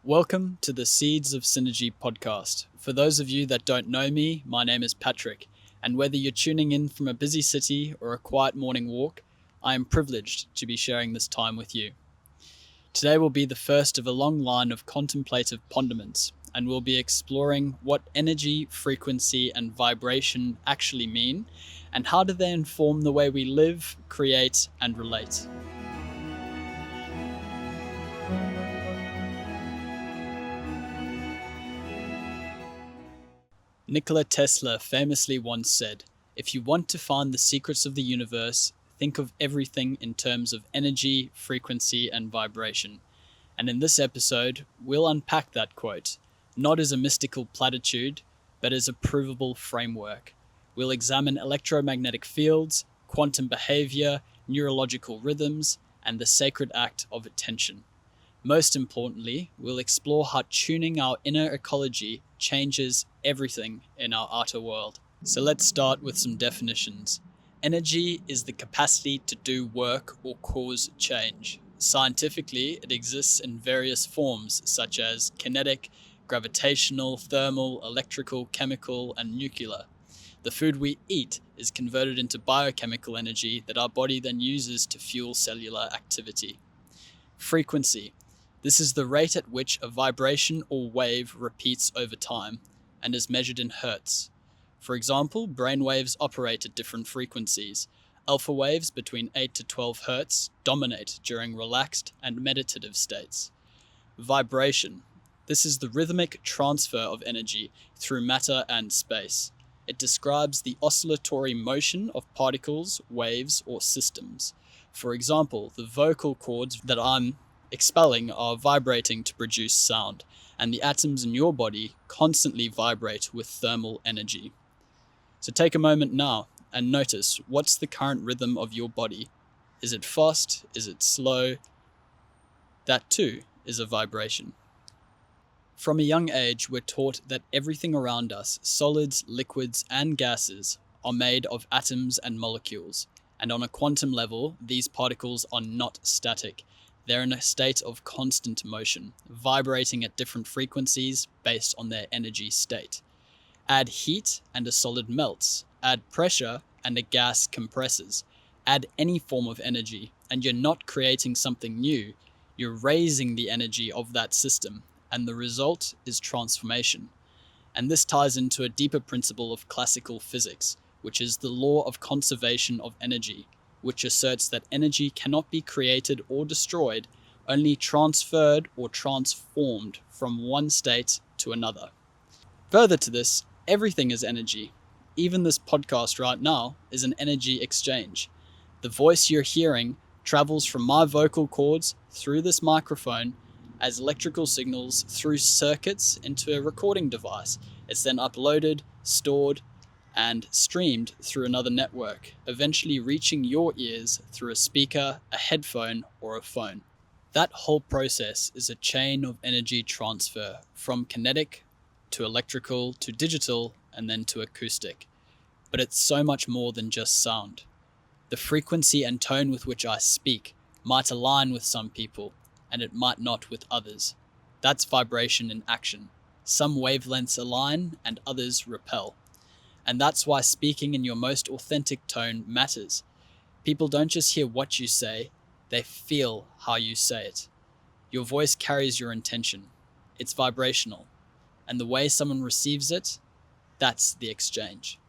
Welcome to the Seeds of Synergy podcast. For those of you that don't know me, my name is Patrick, and whether you're tuning in from a busy city or a quiet morning walk, I am privileged to be sharing this time with you. Today will be the first of a long line of contemplative ponderments, and we'll be exploring what energy, frequency, and vibration actually mean, and how do they inform the way we live, create, and relate. Nikola Tesla famously once said, "If you want to find the secrets of the universe, think of everything in terms of energy, frequency, and vibration." And in this episode, we'll unpack that quote, not as a mystical platitude, but as a provable framework. We'll examine electromagnetic fields, quantum behavior, neurological rhythms, and the sacred act of attention. Most importantly, we'll explore how tuning our inner ecology changes everything in our outer world. So let's start with some definitions. Energy is the capacity to do work or cause change. Scientifically, it exists in various forms such as kinetic, gravitational, thermal, electrical, chemical, and nuclear. The food we eat is converted into biochemical energy that our body then uses to fuel cellular activity. Frequency. This is the rate at which a vibration or wave repeats over time and is measured in hertz. For example, brain waves operate at different frequencies. Alpha waves between 8 to 12 hertz dominate during relaxed and meditative states. Vibration. This is the rhythmic transfer of energy through matter and space. It describes the oscillatory motion of particles, waves, or systems. For example, the vocal cords that I'm expelling are vibrating to produce sound, and the atoms in your body constantly vibrate with thermal energy. So take a moment now and notice, what's the current rhythm of your body? Is it fast? Is it slow? That too is a vibration. From a young age, we're taught that everything around us, solids, liquids, and gases, are made of atoms and molecules. And on a quantum level, these particles are not static. They're in a state of constant motion, vibrating at different frequencies based on their energy state. Add heat and a solid melts. Add pressure and a gas compresses. Add any form of energy, and you're not creating something new. You're raising the energy of that system, and the result is transformation. And this ties into a deeper principle of classical physics, which is the law of conservation of energy, which asserts that energy cannot be created or destroyed, only transferred or transformed from one state to another. Further to this, everything is energy. Even this podcast right now is an energy exchange. The voice you're hearing travels from my vocal cords through this microphone as electrical signals through circuits into a recording device. It's then uploaded, stored, and streamed through another network, eventually reaching your ears through a speaker, a headphone, or a phone. That whole process is a chain of energy transfer from kinetic to electrical to digital and then to acoustic. But it's so much more than just sound. The frequency and tone with which I speak might align with some people, and it might not with others. That's vibration in action. Some wavelengths align and others repel. And that's why speaking in your most authentic tone matters. People don't just hear what you say, they feel how you say it. Your voice carries your intention. It's vibrational. And the way someone receives it, that's the exchange.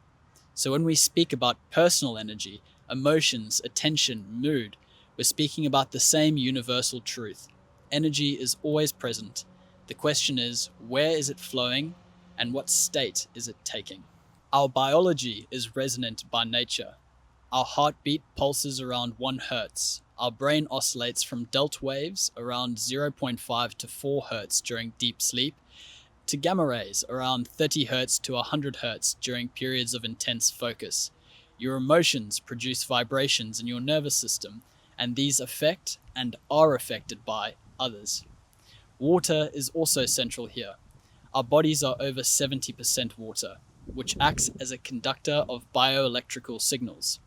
So when we speak about personal energy, emotions, attention, mood, we're speaking about the same universal truth. Energy is always present. The question is, where is it flowing and what state is it taking? Our biology is resonant by nature. Our heartbeat pulses around 1 hertz. Our brain oscillates from delta waves around 0.5 to 4 hertz during deep sleep, to gamma rays around 30 hertz to 100 hertz during periods of intense focus. Your emotions produce vibrations in your nervous system, and these affect and are affected by others. Water is also central here. Our bodies are over 70% water, which acts as a conductor of bioelectrical signals.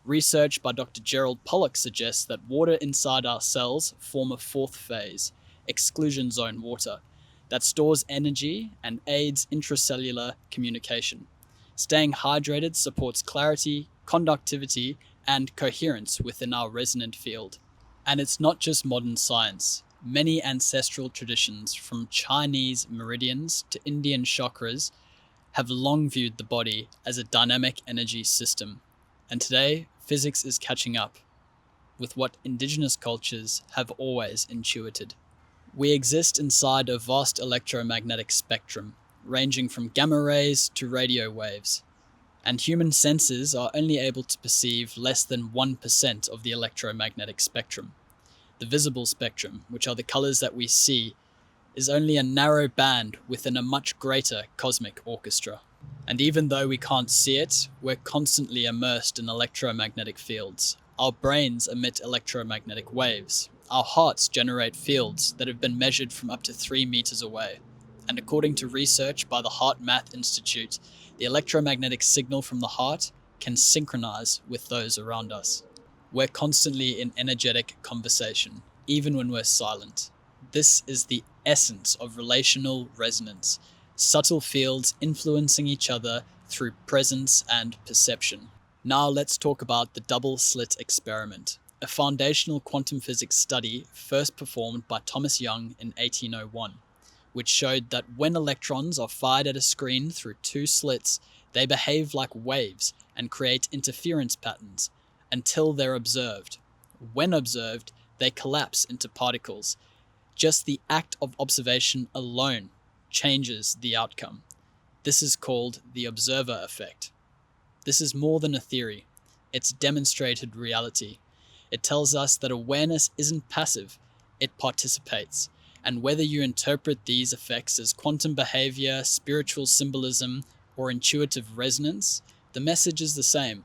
Research by Dr. Gerald Pollack suggests that water inside our cells form a 4th phase, exclusion zone water that stores energy and aids intracellular communication. Staying hydrated supports clarity, conductivity, and coherence within our resonant field. And it's not just modern science. Many ancestral traditions, from Chinese meridians to Indian chakras, have long viewed the body as a dynamic energy system. And today, physics is catching up with what indigenous cultures have always intuited. We exist inside a vast electromagnetic spectrum, ranging from gamma rays to radio waves, and human senses are only able to perceive less than 1% of the electromagnetic spectrum. The visible spectrum, which are the colors that we see, is only a narrow band within a much greater cosmic orchestra. And even though we can't see it, we're constantly immersed in electromagnetic fields. Our brains emit electromagnetic waves. Our hearts generate fields that have been measured from up to 3 meters away. And according to research by the Heart Math Institute, the electromagnetic signal from the heart can synchronize with those around us. We're constantly in energetic conversation, even when we're silent. This is the essence of relational resonance, subtle fields influencing each other through presence and perception. Now let's talk about the double slit experiment, a foundational quantum physics study first performed by Thomas Young in 1801, which showed that when electrons are fired at a screen through 2 slits, they behave like waves and create interference patterns until they're observed. When observed, they collapse into particles. Just the act of observation alone changes the outcome. This is called the observer effect. This is more than a theory. It's demonstrated reality. It tells us that awareness isn't passive, it participates. And whether you interpret these effects as quantum behavior, spiritual symbolism, or intuitive resonance, the message is the same.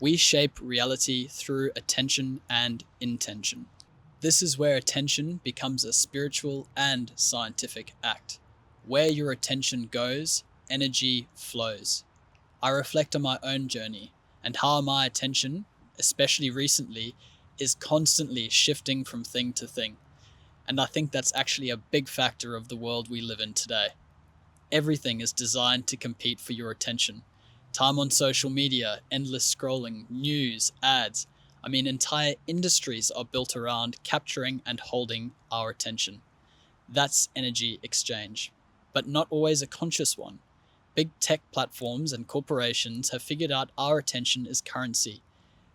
We shape reality through attention and intention. This is where attention becomes a spiritual and scientific act. Where your attention goes, energy flows. I reflect on my own journey and how my attention, especially recently, is constantly shifting from thing to thing. And I think that's actually a big factor of the world we live in today. Everything is designed to compete for your attention. Time on social media, endless scrolling, news, ads. Entire industries are built around capturing and holding our attention. That's energy exchange, but not always a conscious one. Big tech platforms and corporations have figured out our attention is currency.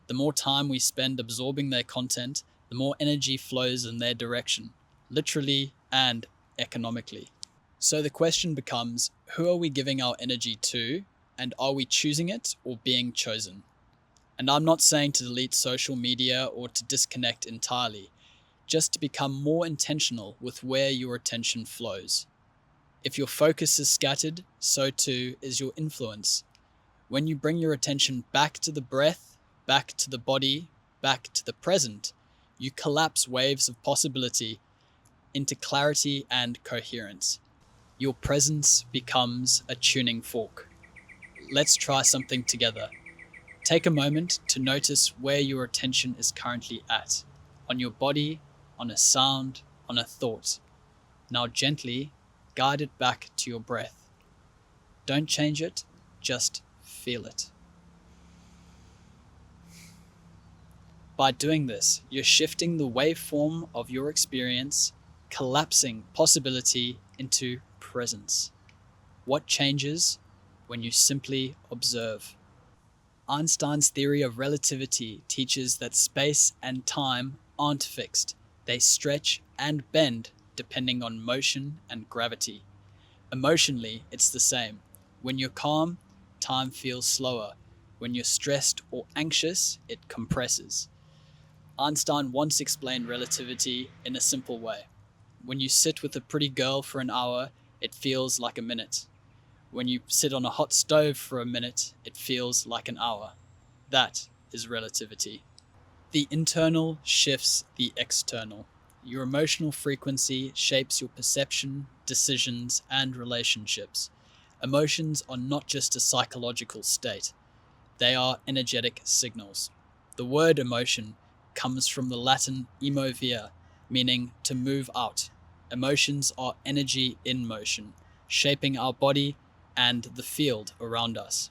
The more time we spend absorbing their content, the more energy flows in their direction, literally and economically. So the question becomes, who are we giving our energy to, and are we choosing it or being chosen? And I'm not saying to delete social media or to disconnect entirely, just to become more intentional with where your attention flows. If your focus is scattered, so too is your influence. When you bring your attention back to the breath, back to the body, back to the present, you collapse waves of possibility into clarity and coherence. Your presence becomes a tuning fork. Let's try something together. Take a moment to notice where your attention is currently at, on your body, on a sound, on a thought. Now gently guide it back to your breath. Don't change it, just feel it. By doing this, you're shifting the waveform of your experience, collapsing possibility into presence. What changes when you simply observe? Einstein's theory of relativity teaches that space and time aren't fixed. They stretch and bend depending on motion and gravity. Emotionally, it's the same. When you're calm, time feels slower. When you're stressed or anxious, it compresses. Einstein once explained relativity in a simple way. When you sit with a pretty girl for an hour, it feels like a minute. When you sit on a hot stove for a minute, it feels like an hour. That is relativity. The internal shifts the external. Your emotional frequency shapes your perception, decisions, and relationships. Emotions are not just a psychological state. They are energetic signals. The word emotion comes from the Latin emovere, meaning to move out. Emotions are energy in motion, shaping our body and the field around us.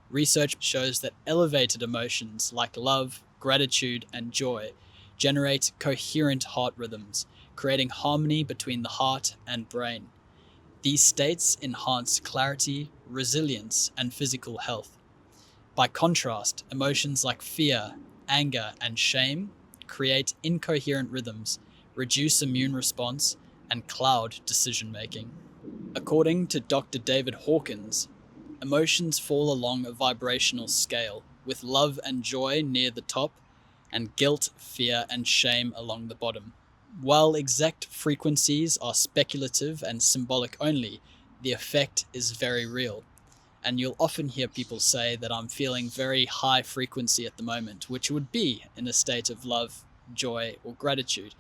Research shows that elevated emotions like love, gratitude, and joy generate coherent heart rhythms, creating harmony between the heart and brain. These states enhance clarity, resilience, and physical health. By contrast, emotions like fear, anger, and shame create incoherent rhythms, reduce immune response, and cloud decision making. According to Dr. David Hawkins, emotions fall along a vibrational scale, with love and joy near the top, and guilt, fear, and shame along the bottom. While exact frequencies are speculative and symbolic only, the effect is very real. And you'll often hear people say that I'm feeling very high frequency at the moment, which would be in a state of love, joy, or gratitude.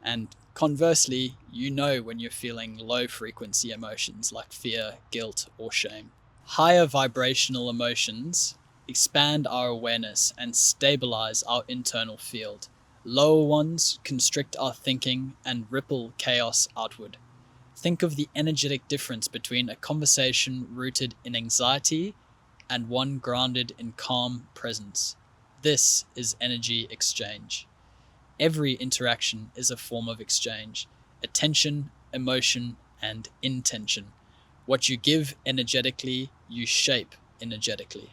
And conversely, you know when you're feeling low frequency emotions like fear, guilt, or shame. Higher vibrational emotions expand our awareness and stabilize our internal field. Lower ones constrict our thinking and ripple chaos outward. Think of the energetic difference between a conversation rooted in anxiety and one grounded in calm presence. This is energy exchange. Every interaction is a form of exchange: attention, emotion, and intention. What you give energetically, you shape energetically.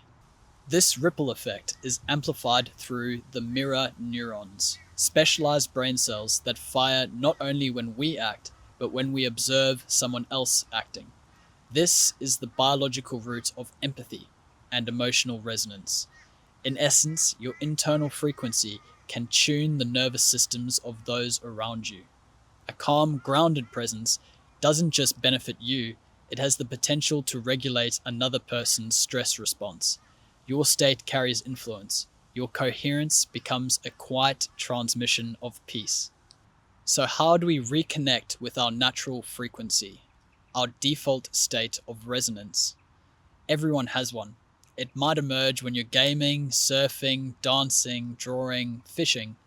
This ripple effect is amplified through the mirror neurons, specialized brain cells that fire not only when we act, but when we observe someone else acting. This is the biological root of empathy and emotional resonance. In essence, your internal frequency can tune the nervous systems of those around you. A calm, grounded presence doesn't just benefit you, it has the potential to regulate another person's stress response. Your state carries influence. Your coherence becomes a quiet transmission of peace. So, how do we reconnect with our natural frequency, our default state of resonance? Everyone has one. It might emerge when you're gaming, surfing, dancing, drawing, fishing.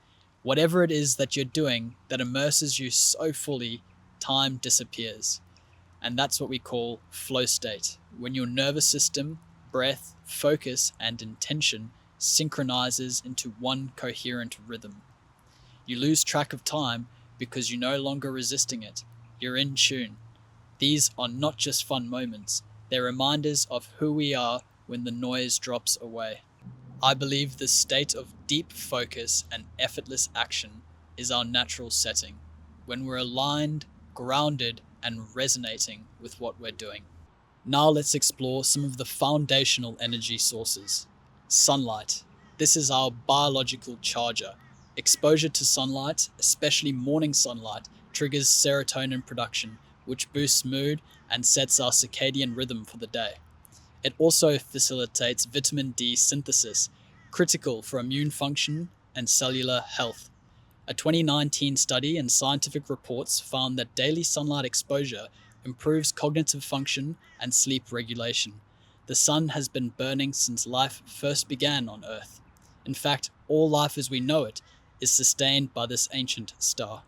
Whatever it is that you're doing that immerses you so fully, time disappears. And that's what we call flow state, when your nervous system, breath, focus, and intention synchronizes into one coherent rhythm. You lose track of time because you're no longer resisting it. You're in tune. These are not just fun moments, they're reminders of who we are when the noise drops away. I believe this state of deep focus and effortless action is our natural setting, when we're aligned, grounded, and resonating with what we're doing. Now let's explore some of the foundational energy sources. Sunlight. This is our biological charger. Exposure to sunlight, especially morning sunlight, triggers serotonin production, which boosts mood and sets our circadian rhythm for the day. It also facilitates vitamin D synthesis, critical for immune function and cellular health. A 2019 study in Scientific Reports found that daily sunlight exposure improves cognitive function and sleep regulation. The sun has been burning since life first began on Earth. In fact, all life as we know it is sustained by this ancient star.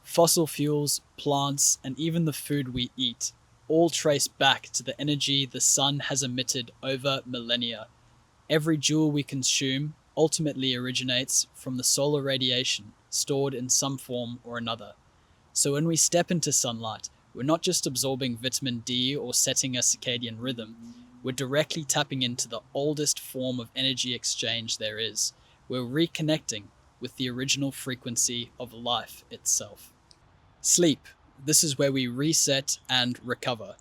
Fossil fuels, plants, and even the food we eat all trace back to the energy the sun has emitted over millennia. Every joule we consume ultimately originates from the solar radiation stored in some form or another. So when we step into sunlight, we're not just absorbing vitamin D or setting a circadian rhythm, we're directly tapping into the oldest form of energy exchange there is. We're reconnecting with the original frequency of life itself. Sleep. This is where we reset and recover.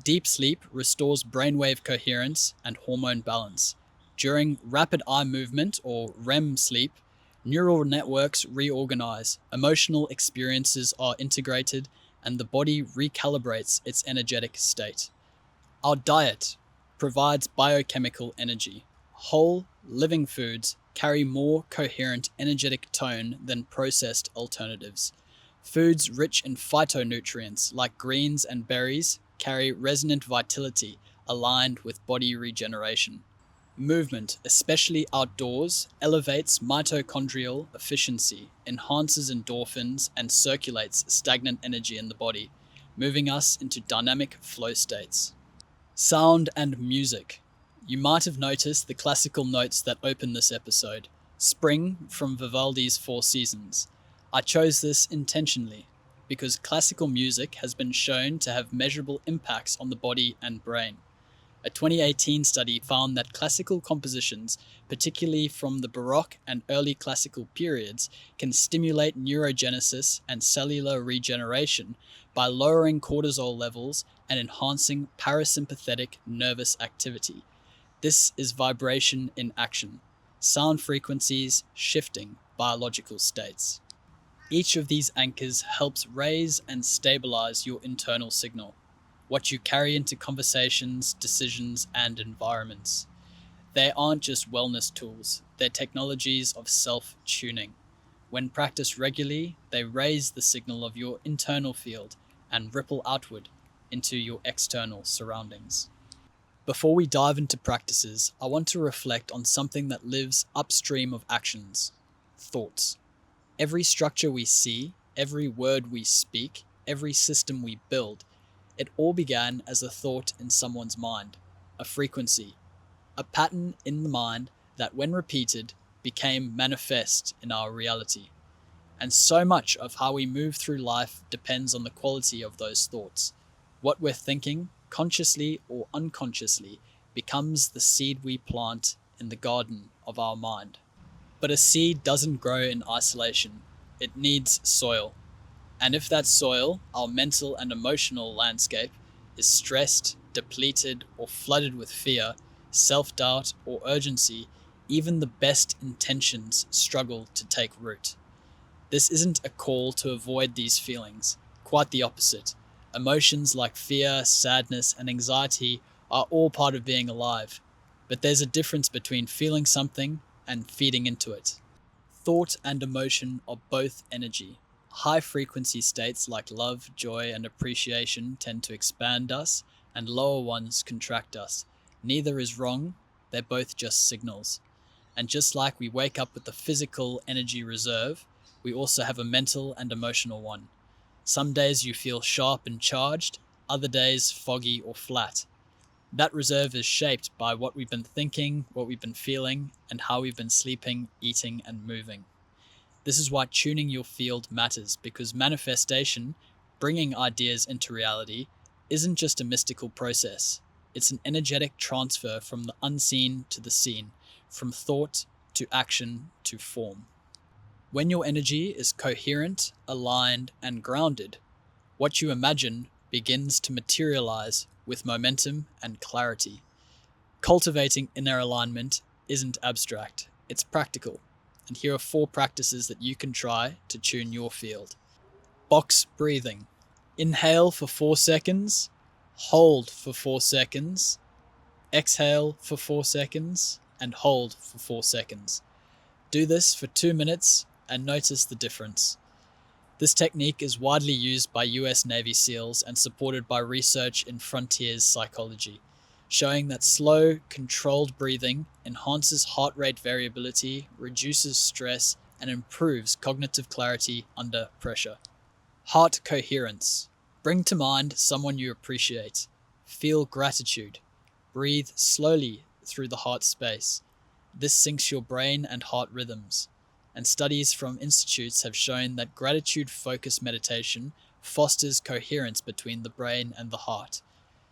Deep sleep restores brainwave coherence and hormone balance. During rapid eye movement or REM sleep, neural networks reorganize, emotional experiences are integrated, and the body recalibrates its energetic state. Our diet provides biochemical energy. Whole, living foods carry more coherent energetic tone than processed alternatives. Foods rich in phytonutrients like greens and berries carry resonant vitality aligned with body regeneration. Movement, especially outdoors, elevates mitochondrial efficiency, enhances endorphins, and circulates stagnant energy in the body, moving us into dynamic flow states. Sound and music. You might have noticed the classical notes that open this episode. Spring from Vivaldi's Four Seasons. I chose this intentionally because classical music has been shown to have measurable impacts on the body and brain. A 2018 study found that classical compositions, particularly from the Baroque and early classical periods, can stimulate neurogenesis and cellular regeneration by lowering cortisol levels and enhancing parasympathetic nervous activity. This is vibration in action, sound frequencies shifting biological states. Each of these anchors helps raise and stabilize your internal signal, what you carry into conversations, decisions, and environments. They aren't just wellness tools, they're technologies of self-tuning. When practiced regularly, they raise the signal of your internal field and ripple outward into your external surroundings. Before we dive into practices, I want to reflect on something that lives upstream of actions: thoughts. Every structure we see, every word we speak, every system we build, it all began as a thought in someone's mind, a frequency, a pattern in the mind that, when repeated, became manifest in our reality. And so much of how we move through life depends on the quality of those thoughts. What we're thinking, consciously or unconsciously, becomes the seed we plant in the garden of our mind. But a seed doesn't grow in isolation. It needs soil. And if that soil, our mental and emotional landscape, is stressed, depleted, or flooded with fear, self-doubt, or urgency, even the best intentions struggle to take root. This isn't a call to avoid these feelings. Quite the opposite. Emotions like fear, sadness, and anxiety are all part of being alive. But there's a difference between feeling something and feeding into it. Thought and emotion are both energy. High frequency states like love, joy, and appreciation tend to expand us, and lower ones contract us. Neither is wrong, they're both just signals. And just like we wake up with a physical energy reserve, we also have a mental and emotional one. Some days you feel sharp and charged, other days foggy or flat. That reserve is shaped by what we've been thinking, what we've been feeling, and how we've been sleeping, eating, and moving. This is why tuning your field matters, because manifestation, bringing ideas into reality, isn't just a mystical process. It's an energetic transfer from the unseen to the seen, from thought to action to form. When your energy is coherent, aligned, and grounded, what you imagine begins to materialize with momentum and clarity. Cultivating inner alignment isn't abstract, it's practical. And here are 4 practices that you can try to tune your field. Box breathing. Inhale for 4 seconds, hold for 4 seconds, exhale for 4 seconds, and hold for 4 seconds. Do this for 2 minutes and notice the difference. This technique is widely used by US Navy SEALs and supported by research in frontiers psychology, showing that slow, controlled breathing enhances heart rate variability, reduces stress, and improves cognitive clarity under pressure. Heart coherence. Bring to mind someone you appreciate. Feel gratitude. Breathe slowly through the heart space. This syncs your brain and heart rhythms. And studies from institutes have shown that gratitude-focused meditation fosters coherence between the brain and the heart.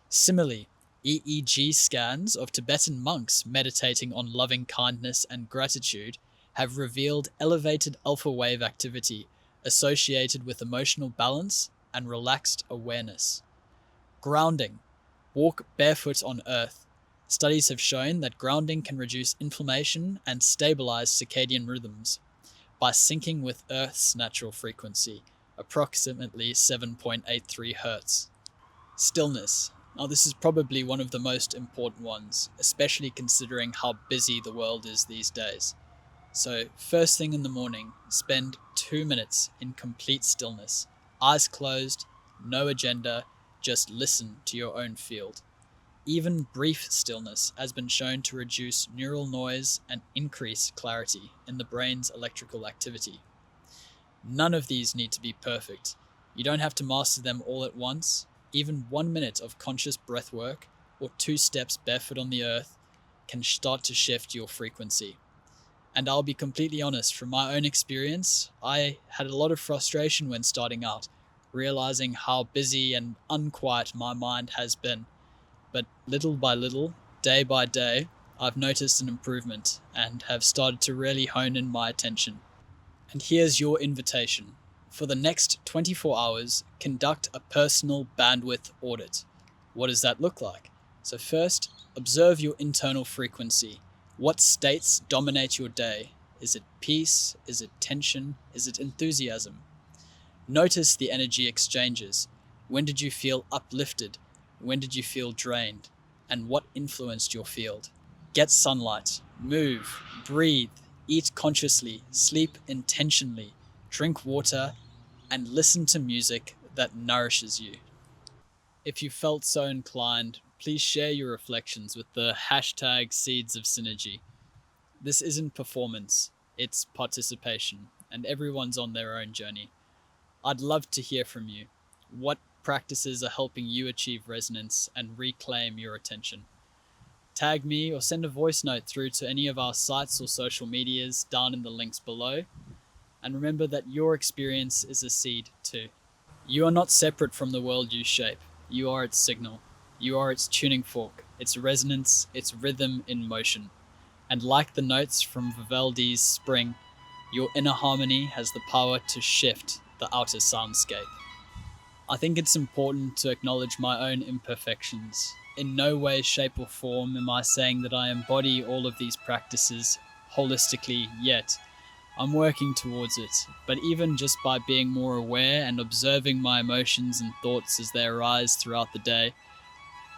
Similarly, EEG scans of Tibetan monks meditating on loving kindness and gratitude have revealed elevated alpha wave activity associated with emotional balance and relaxed awareness. Grounding. Walk barefoot on earth. Studies have shown that grounding can reduce inflammation and stabilize circadian rhythms by syncing with Earth's natural frequency, approximately 7.83 Hz. Stillness. Now, this is probably one of the most important ones, especially considering how busy the world is these days. So, first thing in the morning, spend 2 minutes in complete stillness. Eyes closed, no agenda, just listen to your own field. Even brief stillness has been shown to reduce neural noise and increase clarity in the brain's electrical activity. None of these need to be perfect. You don't have to master them all at once. Even 1 minute of conscious breath work or 2 steps barefoot on the earth can start to shift your frequency. And I'll be completely honest, from my own experience, I had a lot of frustration when starting out, realizing how busy and unquiet my mind has been. But little by little, day by day, I've noticed an improvement and have started to really hone in my attention. And here's your invitation. For the next 24 hours, conduct a personal bandwidth audit. What does that look like? So first, observe your internal frequency. What states dominate your day? Is it peace? Is it tension? Is it enthusiasm? Notice the energy exchanges. When did you feel uplifted? When did you feel drained? And what influenced your field? Get sunlight, move, breathe, eat consciously, sleep intentionally, drink water, and listen to music that nourishes you. If you felt so inclined, please share your reflections with the hashtag Seeds of Synergy. This isn't performance, it's participation, and everyone's on their own journey. I'd love to hear from you. What practices are helping you achieve resonance and reclaim your attention? Tag me or send a voice note through to any of our sites or social medias down in the links below. And remember that your experience is a seed too. You are not separate from the world you shape. You are its signal. You are its tuning fork, its resonance, its rhythm in motion. And like the notes from Vivaldi's Spring, your inner harmony has the power to shift the outer soundscape. I think it's important to acknowledge my own imperfections. In no way, shape, or form am I saying that I embody all of these practices holistically yet. I'm working towards it, but even just by being more aware and observing my emotions and thoughts as they arise throughout the day,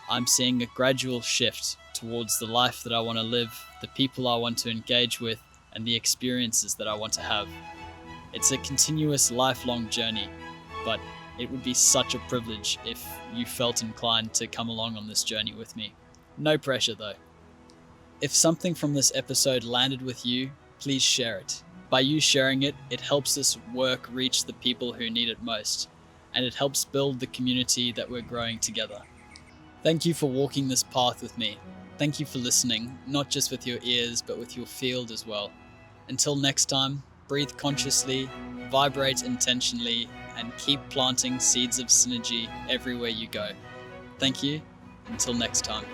I'm seeing a gradual shift towards the life that I want to live, the people I want to engage with, and the experiences that I want to have. It's a continuous lifelong journey, but it would be such a privilege if you felt inclined to come along on this journey with me. No pressure though. If something from this episode landed with you, please share it. By you sharing it, it helps this work reach the people who need it most, and it helps build the community that we're growing together. Thank you for walking this path with me. Thank you for listening, not just with your ears, but with your field as well. Until next time, breathe consciously, vibrate intentionally, and keep planting seeds of synergy everywhere you go. Thank you. Until next time.